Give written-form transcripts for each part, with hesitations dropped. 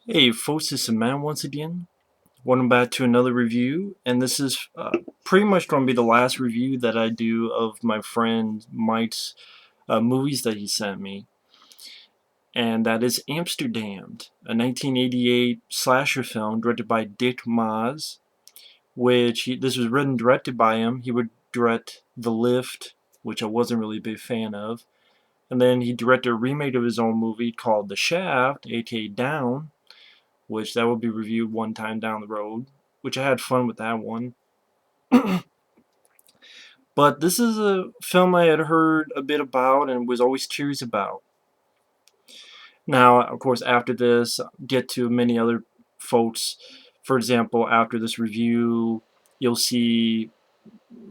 Hey folks, it's man once again. Welcome back to another review, and this is pretty much going to be the last review that I do of my friend Mike's movies that he sent me, and that is Amsterdamned, a 1988 slasher film directed by Dick Maas, this was written and directed by him. He would direct The Lift, which I wasn't really a big fan of, and then he directed a remake of his own movie called The Shaft, aka Down, which that will be reviewed one time down the road, which I had fun with that one. But this is a film I had heard a bit about and was always curious about. Now, of course, after this, get to many other folks. For example, after this review, you'll see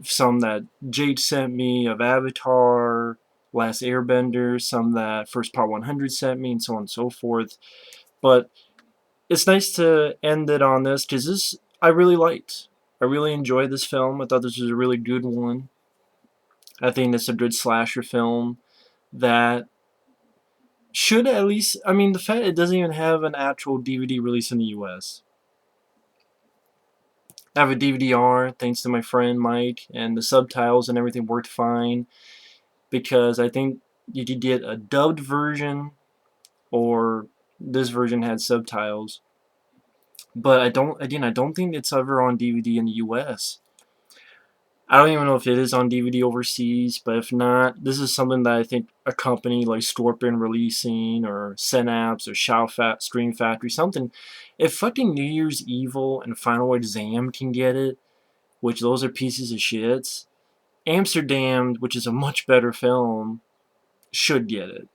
some that Jade sent me of Avatar, Last Airbender, some that First Part 100 sent me, and so on and so forth. But it's nice to end it on this because this I really liked. I really enjoyed this film. I thought this was a really good one. I think it's a good slasher film that should at least. I mean, the fact it doesn't even have an actual DVD release in the U.S. I have a DVD-R thanks to my friend Mike, and the subtitles and everything worked fine because I think you could get a dubbed version or this version had subtitles. But I don't think it's ever on DVD in the US. I don't even know if it is on DVD overseas, but if not, this is something that I think a company like Scorpion releasing or Synapse or Stream Factory, something. If fucking New Year's Evil and Final Exam can get it, which those are pieces of shits, Amsterdam, which is a much better film, should get it.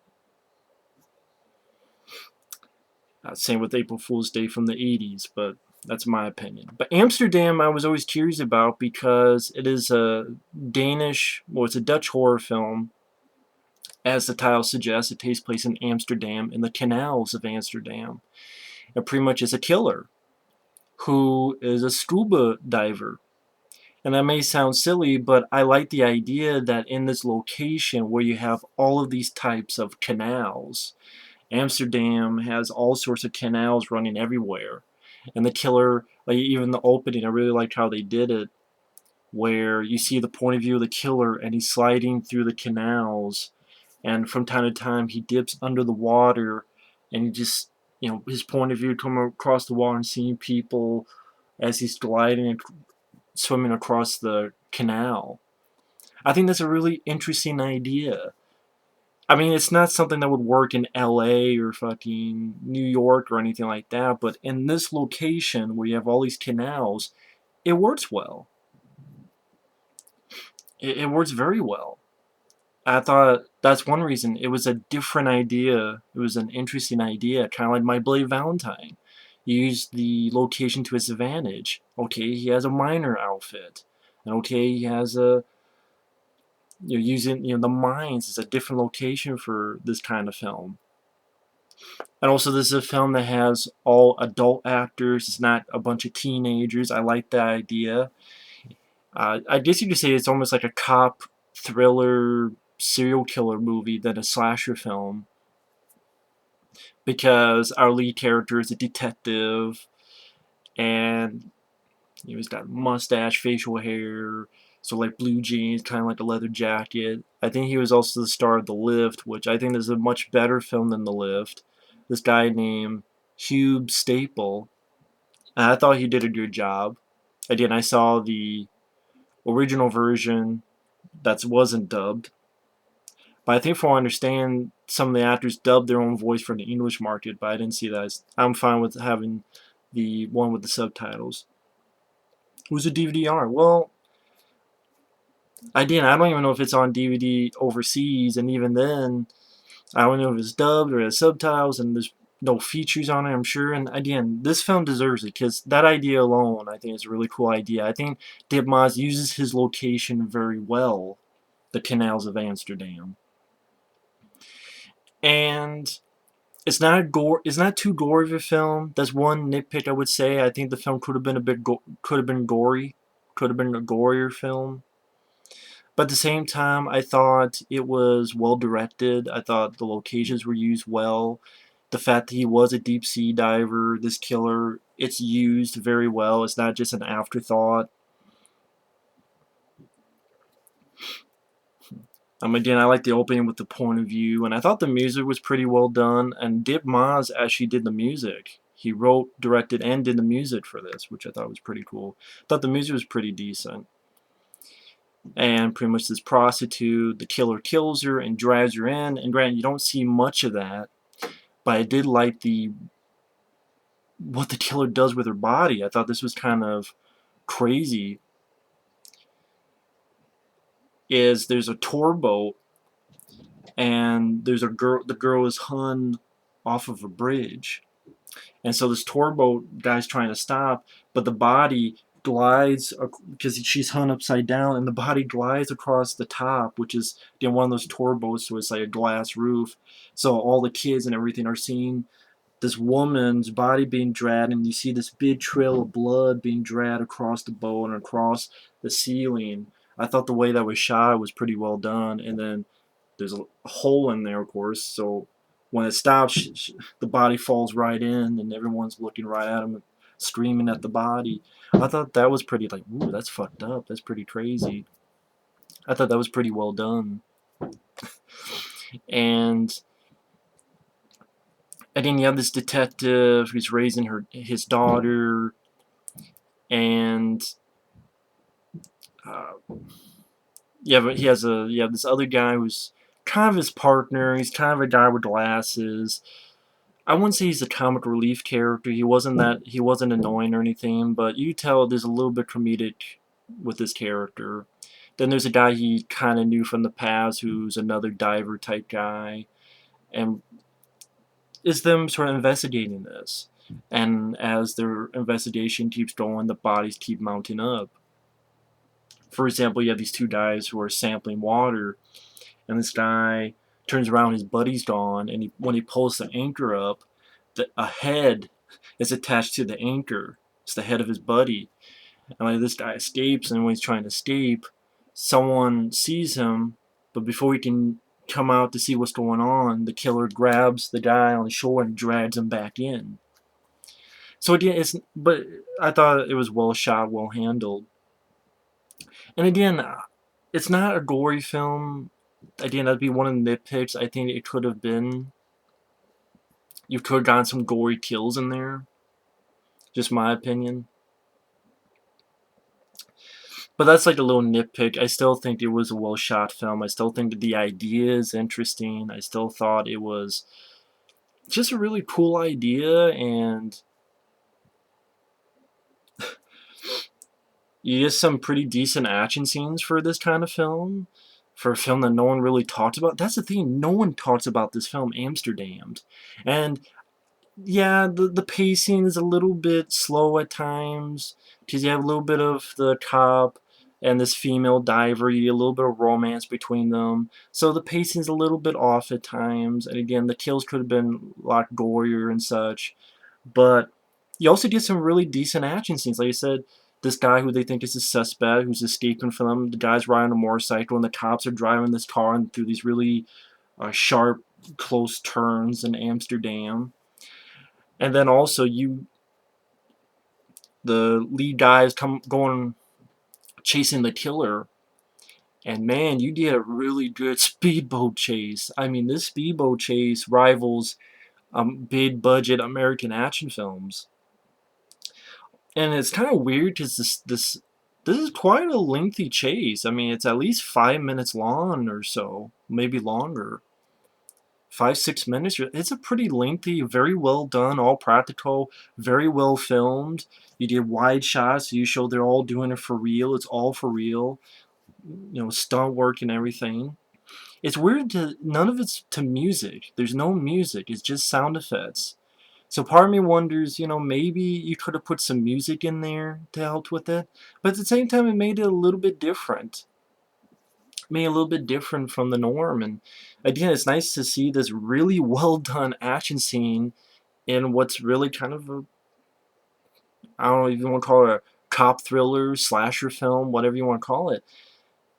Same with April Fool's Day from the 80s, but that's my opinion. But Amsterdam, I was always curious about because it is a it's a Dutch horror film. As the title suggests, it takes place in Amsterdam, in the canals of Amsterdam. It pretty much is a killer who is a scuba diver. And that may sound silly, but I like the idea that in this location where you have all of these types of canals, Amsterdam has all sorts of canals running everywhere. And the killer, like even the opening, I really liked how they did it, where you see the point of view of the killer and he's sliding through the canals, and from time to time he dips under the water, and he just, his point of view coming across the water and seeing people as he's gliding and swimming across the canal. I think that's a really interesting idea. I mean, it's not something that would work in LA or fucking New York or anything like that, but in this location where you have all these canals, it works well. It works very well. I thought that's one reason. It was a different idea. It was an interesting idea, kind of like My Blade Valentine. He used the location to his advantage. Okay, he has a miner outfit. And okay, he has using, the mines is a different location for this kind of film. And also, this is a film that has all adult actors. It's not a bunch of teenagers. I like that idea. I guess you could say it's almost like a cop thriller serial killer movie than a slasher film, because our lead character is a detective, and he's got mustache, facial hair, so like blue jeans, kind of like a leather jacket. I think he was also the star of The Lift, which I think is a much better film than The Lift. This guy named Huub Stapel, and I thought he did a good job. Again, I saw the original version that wasn't dubbed, but I think from what I understand, some of the actors dubbed their own voice for the English market, but I didn't see that. I'm fine with having the one with the subtitles. Who's a DVD-R? Well, I don't even know if it's on DVD overseas, and even then, I don't know if it's dubbed or has subtitles, and there's no features on it, I'm sure. And again, this film deserves it because that idea alone, I think, is a really cool idea. I think Dick Maas uses his location very well, the canals of Amsterdam, and it's not too gory of a film. That's one nitpick I would say. I think the film could have been could have been gory, could have been a gorier film. But at the same time, I thought it was well directed. I thought the locations were used well. The fact that he was a deep sea diver, this killer, it's used very well. It's not just an afterthought. Again, I like the opening with the point of view, and I thought the music was pretty well done. And Dick Maas actually did the music. He wrote, directed, and did the music for this, which I thought was pretty cool. I thought the music was pretty decent. And pretty much this prostitute, the killer kills her and drags her in. And granted, you don't see much of that, but I did like what the killer does with her body. I thought this was kind of crazy. There's a tour boat, and there's a girl. The girl is hung off of a bridge, and so this tour boat guy's trying to stop, but the body glides because she's hung upside down, and the body glides across the top, which is one of those tour boats, so it's like a glass roof. So all the kids and everything are seeing this woman's body being dragged, and you see this big trail of blood being dragged across the boat and across the ceiling. I thought the way that was shot was pretty well done, and then there's a hole in there, of course, so when it stops, the body falls right in, and everyone's looking right at him, screaming at the body. I thought that was pretty, like, ooh, that's fucked up. That's pretty crazy. I thought that was pretty well done. And then you have this detective who's raising his daughter, and but he has this other guy who's kind of his partner. He's kind of a guy with glasses. I wouldn't say he's a comic relief character. He wasn't annoying or anything, but you tell there's a little bit comedic with this character. Then there's a guy he kind of knew from the past who's another diver type guy, and it's them sort of investigating this. And as their investigation keeps going, the bodies keep mounting up. For example, you have these two guys who are sampling water, and this guy turns around, his buddy's gone, and when he pulls the anchor up, a head is attached to the anchor. It's the head of his buddy. And like this guy escapes, and when he's trying to escape, someone sees him, but before he can come out to see what's going on, the killer grabs the guy on the shore and drags him back in. So again, but I thought it was well shot, well handled. And again, it's not a gory film. Again, that'd be one of the nitpicks. I think it could have been. You could have gotten some gory kills in there. Just my opinion. But that's like a little nitpick. I still think it was a well shot film. I still think the idea is interesting. I still thought it was just a really cool idea, and you get some pretty decent action scenes for this kind of film. For a film that no one really talks about. That's the thing, no one talks about this film, Amsterdamned. And yeah, the pacing is a little bit slow at times, because you have a little bit of the cop and this female diver. You get a little bit of romance between them. So the pacing's a little bit off at times. And again, the kills could have been a lot gorier and such. But you also get some really decent action scenes. Like I said, this guy who they think is a suspect, who's escaping from them. The guy's riding a motorcycle, and the cops are driving this car and through these really sharp, close turns in Amsterdam. And then also the lead guy is going chasing the killer, and man, you get a really good speedboat chase. I mean, this speedboat chase rivals big budget American action films. And it's kind of weird because this is quite a lengthy chase. I mean, it's at least 5 minutes long or so, maybe longer. 5-6 minutes. It's a pretty lengthy, very well done, all practical, very well filmed. You did wide shots, so you show they're all doing it for real. It's all for real. Stunt work and everything. It's weird none of it's to music. There's no music. It's just sound effects. So part of me wonders, maybe you could have put some music in there to help with it. But at the same time, it made it a little bit different. Made a little bit different from the norm. And again, it's nice to see this really well done action scene in what's really kind of I don't know if you want to call it a cop thriller, slasher film, whatever you want to call it.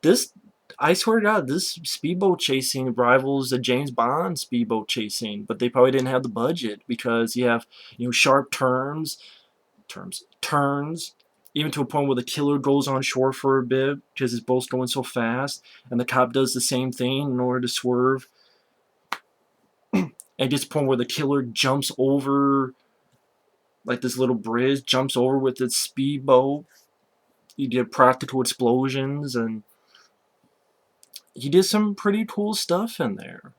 This I swear to God, this speedboat chasing rivals the James Bond speedboat chasing, but they probably didn't have the budget because you have, sharp turns, even to a point where the killer goes on shore for a bit because his boat's going so fast, and the cop does the same thing in order to swerve. And gets to a point where the killer jumps over like this little bridge, jumps over with its speedboat. You get practical explosions, and he did some pretty cool stuff in there.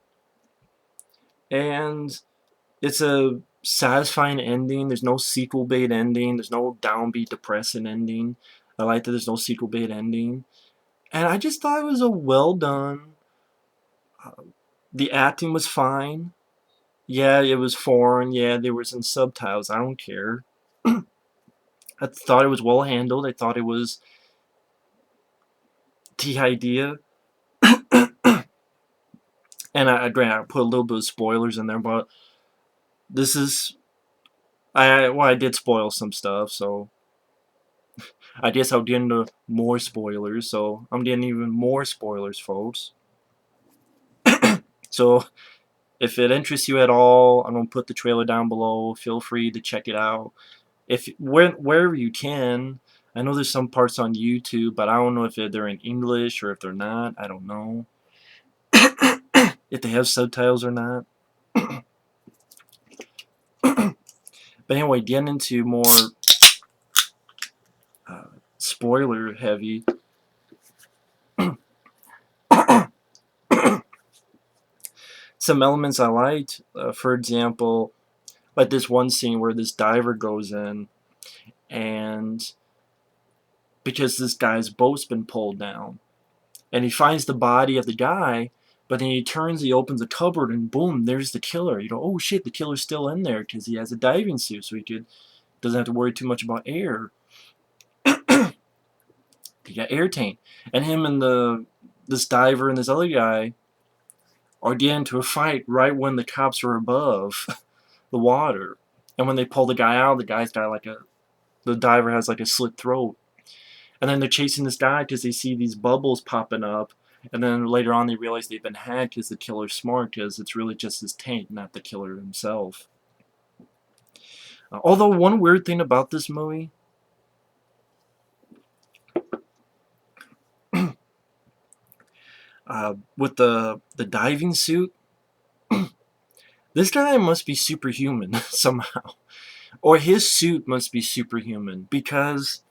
And it's a satisfying ending. There's no sequel bait ending. There's no downbeat, depressing ending. I like that there's no sequel bait ending. And I just thought it was a well done. The acting was fine. Yeah, it was foreign. Yeah, there were some subtitles. I don't care. I thought it was well handled. I thought it was the idea. And I put a little bit of spoilers in there, but this is I did spoil some stuff, so I guess I'll get into more spoilers. So I'm getting even more spoilers, folks. So if it interests you at all, I'm gonna put the trailer down below. Feel free to check it out. If wherever you can. I know there's some parts on YouTube, but I don't know if they're in English or if they're not. I don't know if they have subtitles or not. But anyway, getting into more spoiler heavy. Some elements I liked, for example, like this one scene where this diver goes in, and because this guy's boat's been pulled down, and he finds the body of the guy, but then he turns, he opens a cupboard, and boom, there's the killer. You go, oh shit, the killer's still in there because he has a diving suit, so he doesn't have to worry too much about air. He got air taint, and him and this diver and this other guy are getting into a fight right when the cops are above the water. And when they pull the guy out, the guy's got like the diver has like a slit throat. And then they're chasing this guy because they see these bubbles popping up. And then later on they realize they've been hacked because the killer's smart because it's really just his taint, not the killer himself. Although one weird thing about this movie, with the diving suit, this guy must be superhuman somehow. Or his suit must be superhuman because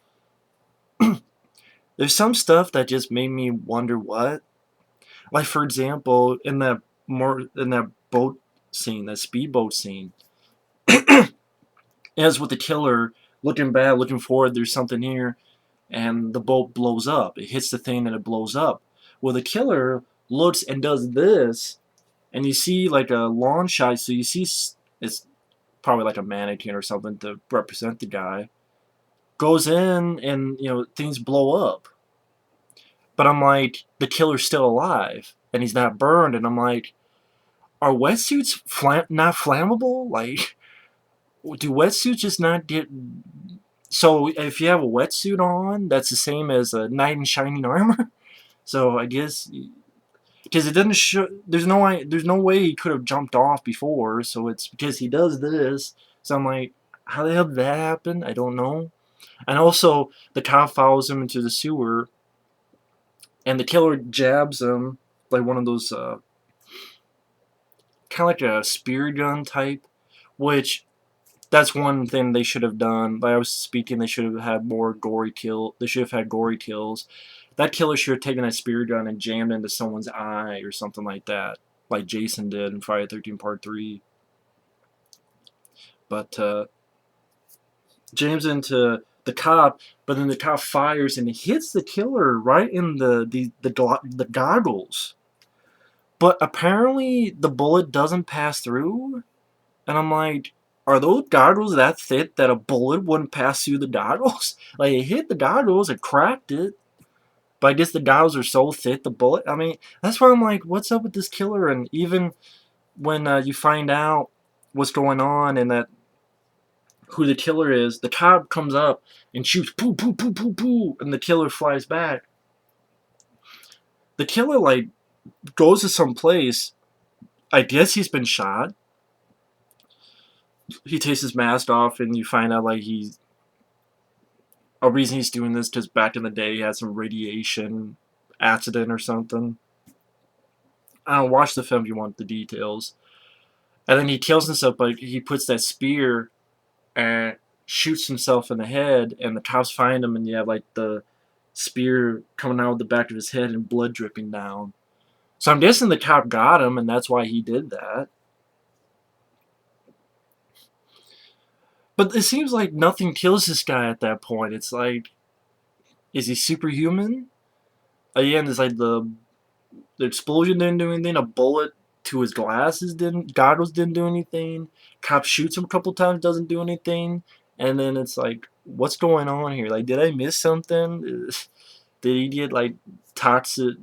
there's some stuff that just made me wonder what. Like for example, in that boat scene, that speedboat scene, as with the killer looking back, looking forward, there's something here, and the boat blows up. It hits the thing and it blows up. Well, the killer looks and does this, and you see like a long shot, so you see it's probably like a mannequin or something to represent the guy. Goes in and things blow up. But I'm like, the killer's still alive and he's not burned, and I'm like, are wetsuits not flammable? Like, do wetsuits just not get? So if you have a wetsuit on, that's the same as a knight in shining armor. So I guess because it doesn't show, there's no way he could have jumped off before. So it's because he does this. So I'm like, how the hell did that happen? I don't know. And also, the cop follows him into the sewer, and the killer jabs him like one of those kind of like a spear gun type, which that's one thing they should have done. Like I was speaking, they should have had more gory kill. They should have had gory kills. That killer should have taken that spear gun and jammed into someone's eye or something like that, like Jason did in Friday the 13th Part 3. But jams into the cop, but then the cop fires and it hits the killer right in the goggles. But apparently the bullet doesn't pass through. And I'm like, are those goggles that thick that a bullet wouldn't pass through the goggles? Like, it hit the goggles, it cracked it. But I guess the goggles are so thick, the bullet. I mean, that's why I'm like, what's up with this killer? And even when you find out what's going on and that who the killer is, the cop comes up and shoots poo, poo, poo, poo, poo, and the killer flies back. The killer, like, goes to some place. I guess he's been shot. He takes his mask off, and you find out, like, he's a reason he's doing this because back in the day he had some radiation accident or something. I don't watch the film if you want the details. And then he kills himself, but he puts that spear and shoots himself in the head, and the cops find him, and you have like the spear coming out of the back of his head and blood dripping down. So I'm guessing the cop got him, and that's why he did that. But it seems like nothing kills this guy at that point. It's like, is he superhuman? Again, it's like the explosion didn't do anything. A bullet to his goggles didn't do anything. Cop shoots him a couple times, doesn't do anything. And then it's like, what's going on here? Like, did I miss something? Did he get like toxic,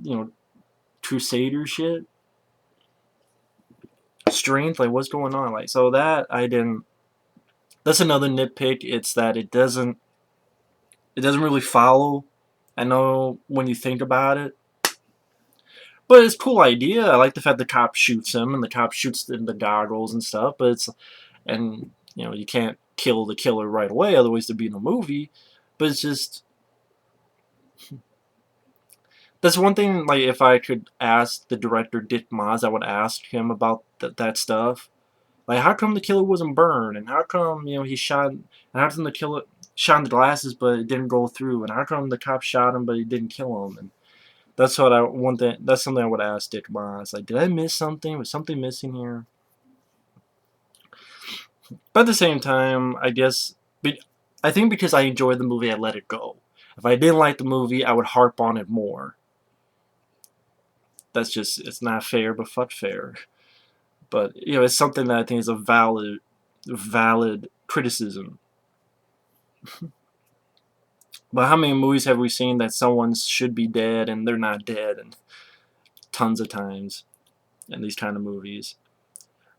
crusader shit? Strength? Like, what's going on? Like, so that I didn't. That's another nitpick. It's that it doesn't really follow. I know when you think about it. But it's a cool idea. I like the fact the cop shoots him and the cop shoots in the goggles and stuff. And you can't kill the killer right away, otherwise there'd be no movie. But it's just that's one thing. Like if I could ask the director Dick Maas, I would ask him about that stuff. Like how come the killer wasn't burned, and how come he shot, and how come the killer shot in the glasses but it didn't go through, and how come the cop shot him but he didn't kill him, and that's what I want. That's something I would ask Dick Maas. Like, did I miss something? Was something missing here? But at the same time, I guess, I think because I enjoyed the movie, I let it go. If I didn't like the movie, I would harp on it more. It's not fair, but fuck fair. But it's something that I think is a valid criticism. But how many movies have we seen that someone should be dead and they're not dead, and tons of times in these kind of movies.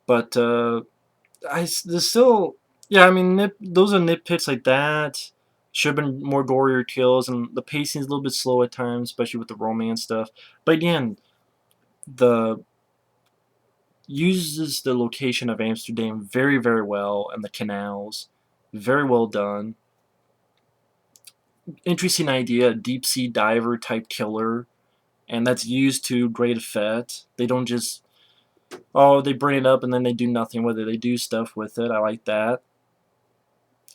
But there's still, yeah, I mean, those are nitpicks like that. Should have been more gorier kills, and the pacing's a little bit slow at times, especially with the romance stuff. But again, the uses the location of Amsterdam very, very well, and the canals, very well done. Interesting idea, a deep sea diver type killer, and that's used to great effect. They don't just they bring it up and then they do nothing with it. They do stuff with it. I like that.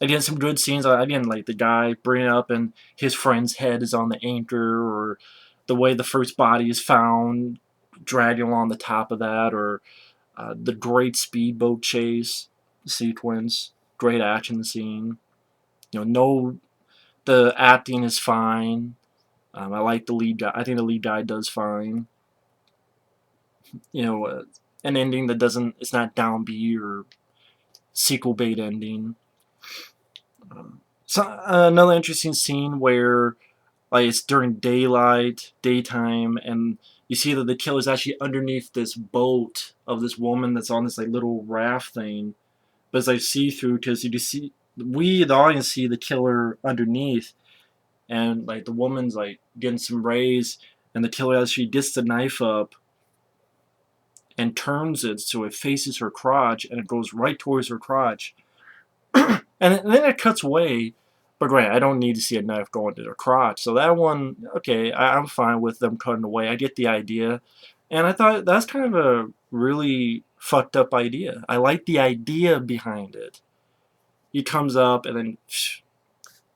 Again, some good scenes. Again, like the guy bringing it up and his friend's head is on the anchor, or the way the first body is found, dragging along the top of that, or the great speedboat chase sequence, great action scene. No, the acting is fine. I like the lead guy. I think the lead guy does fine. An ending that doesn't. It's not downbeat or sequel bait ending. So another interesting scene where like it's during daytime, and you see that the killer's actually underneath this boat of this woman that's on this like little raft thing, but it's like see through because we the audience see the killer underneath, and like the woman's like getting some rays, and the killer actually gets the knife up and turns it so it faces her crotch, and it goes right towards her crotch. And then it cuts away, but right, I don't need to see a knife going to their crotch. So that one, okay, I'm fine with them cutting away. I get the idea. And I thought that's kind of a really fucked up idea. I like the idea behind it. He comes up and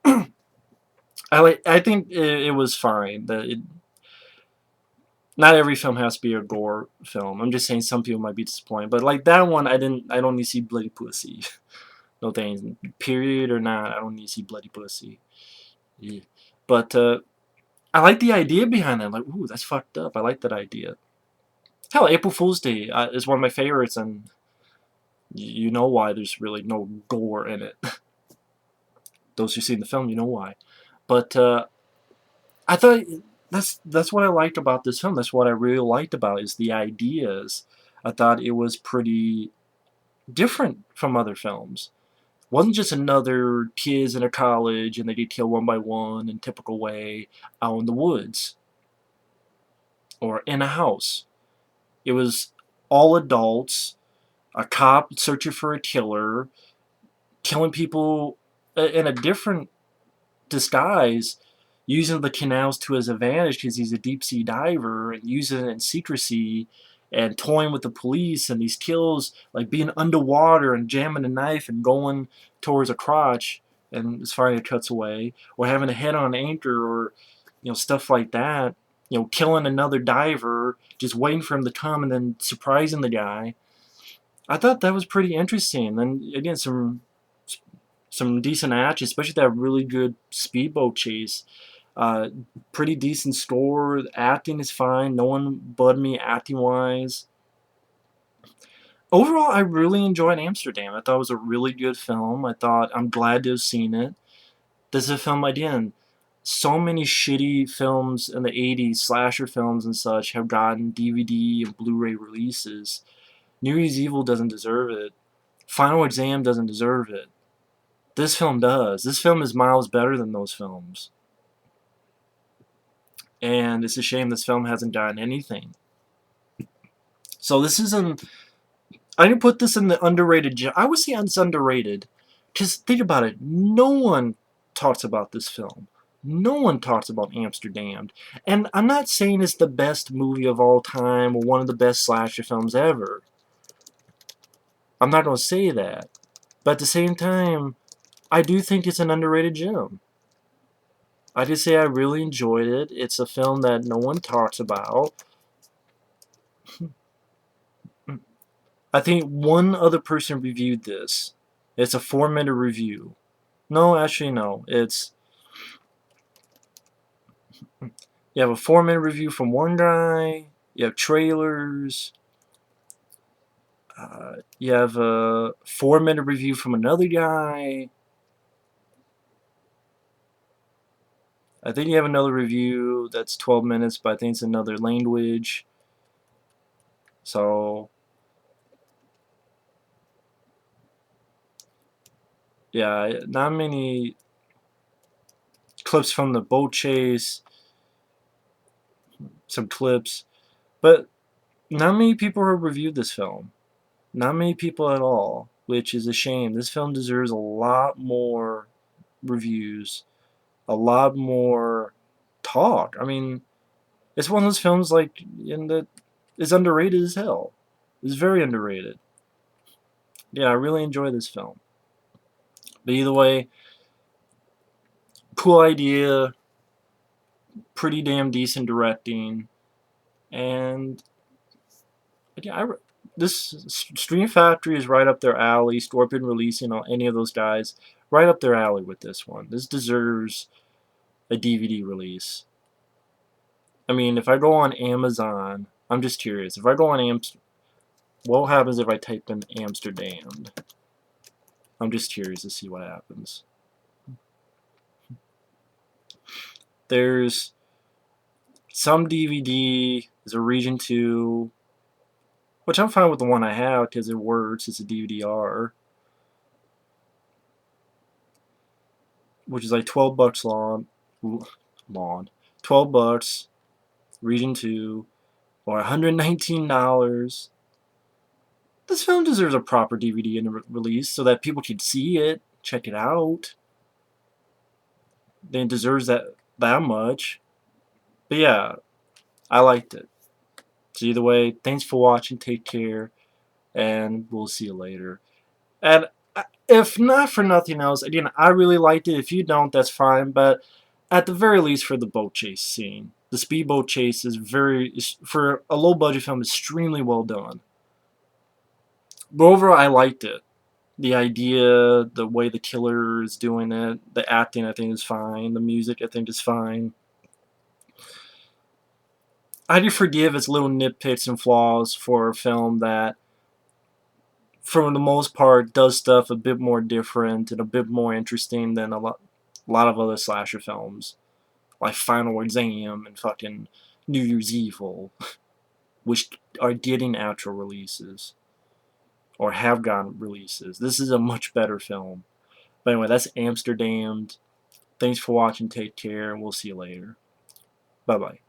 then I think it was fine. Not every film has to be a gore film. I'm just saying some people might be disappointed. But like that one, I don't need to see bloody pussy. No things, period or not. I don't need to see bloody pussy. Yeah. But I like the idea behind it. I'm like, ooh, that's fucked up. I like that idea. Hell, April Fool's Day is one of my favorites, and you know why there's really no gore in it. Those who've seen the film, you know why. But I thought that's what I liked about this film. That's what I really liked about it, is the ideas. I thought it was pretty different from other films. Wasn't just another kids in a college and they get killed one by one in typical way out in the woods. or in a house. It was all adults, a cop searching for a killer, killing people in a different disguise, using the canals to his advantage because he's a deep sea diver, and using it in secrecy and toying with the police, and these kills like being underwater and jamming a knife and going towards a crotch and as far as it cuts away, or having a head on anchor, or stuff like that. Killing another diver, just waiting for him to come and then surprising the guy. I thought that was pretty interesting. And again, some decent action, especially that really good speedboat chase. Uh, Pretty decent score. Acting is fine. No one bugged me acting wise. Overall, I really enjoyed Amsterdam. I thought it was a really good film. I'm glad to have seen it. This is a film, again, so many shitty films in the 80s, slasher films and such, have gotten DVD and Blu-ray releases. New Year's Evil doesn't deserve it. Final Exam doesn't deserve it. This film does. This film is miles better than those films. And it's a shame this film hasn't gotten anything. So this isn't... I didn't put this in the underrated... I would say it's underrated. Because think about it. No one talks about this film. No one talks about Amsterdamned. And I'm not saying it's the best movie of all time or one of the best slasher films ever. I'm not going to say that. But at the same time, I do think it's an underrated gem. I just say I really enjoyed it. It's a film that no one talks about. I think one other person reviewed this. It's a 4-minute review. No, actually no. You have a 4-minute review from one guy. You have trailers. You have a 4-minute review from another guy. I think you have another review that's 12 minutes, but I think it's another language. So, yeah, not many clips from the boat chase. Some clips. But not many people have reviewed this film. Not many people at all, which is a shame. This film deserves a lot more reviews, a lot more talk. I mean, it's one of those films like in that is underrated as hell. It's very underrated. Yeah, I really enjoy this film. But either way, cool idea, pretty damn decent directing, and yeah, this Stream Factory is right up their alley. Scorpion releasing any of those guys, right up their alley with this one. This deserves a DVD release. I mean, if I go on Amazon, I'm just curious. If I go on what happens if I type in Amsterdam? I'm just curious to see what happens. There's some DVD. There's a Region 2, which I'm fine with the one I have because it works. It's a DVD-R, which is like $12 long. 12 bucks. Region 2, or $119. This film deserves a proper DVD and release so that people can see it, check it out. Then it deserves that much. But yeah, I liked it. So either way, thanks for watching. Take care, and we'll see you later. And if not for nothing else, again, I really liked it. If you don't, that's fine. But at the very least, for the boat chase scene, the speedboat chase is for a low budget film, extremely well done. But overall, I liked it. The idea, the way the killer is doing it, the acting I think is fine, the music I think is fine. I do forgive its little nitpicks and flaws for a film that, for the most part, does stuff a bit more different and a bit more interesting than a lot of other slasher films, like Final Exam and fucking New Year's Evil, which are getting actual releases, or have gotten releases. This is a much better film. But anyway, that's Amsterdam. Thanks for watching. Take care, and we'll see you later. Bye-bye.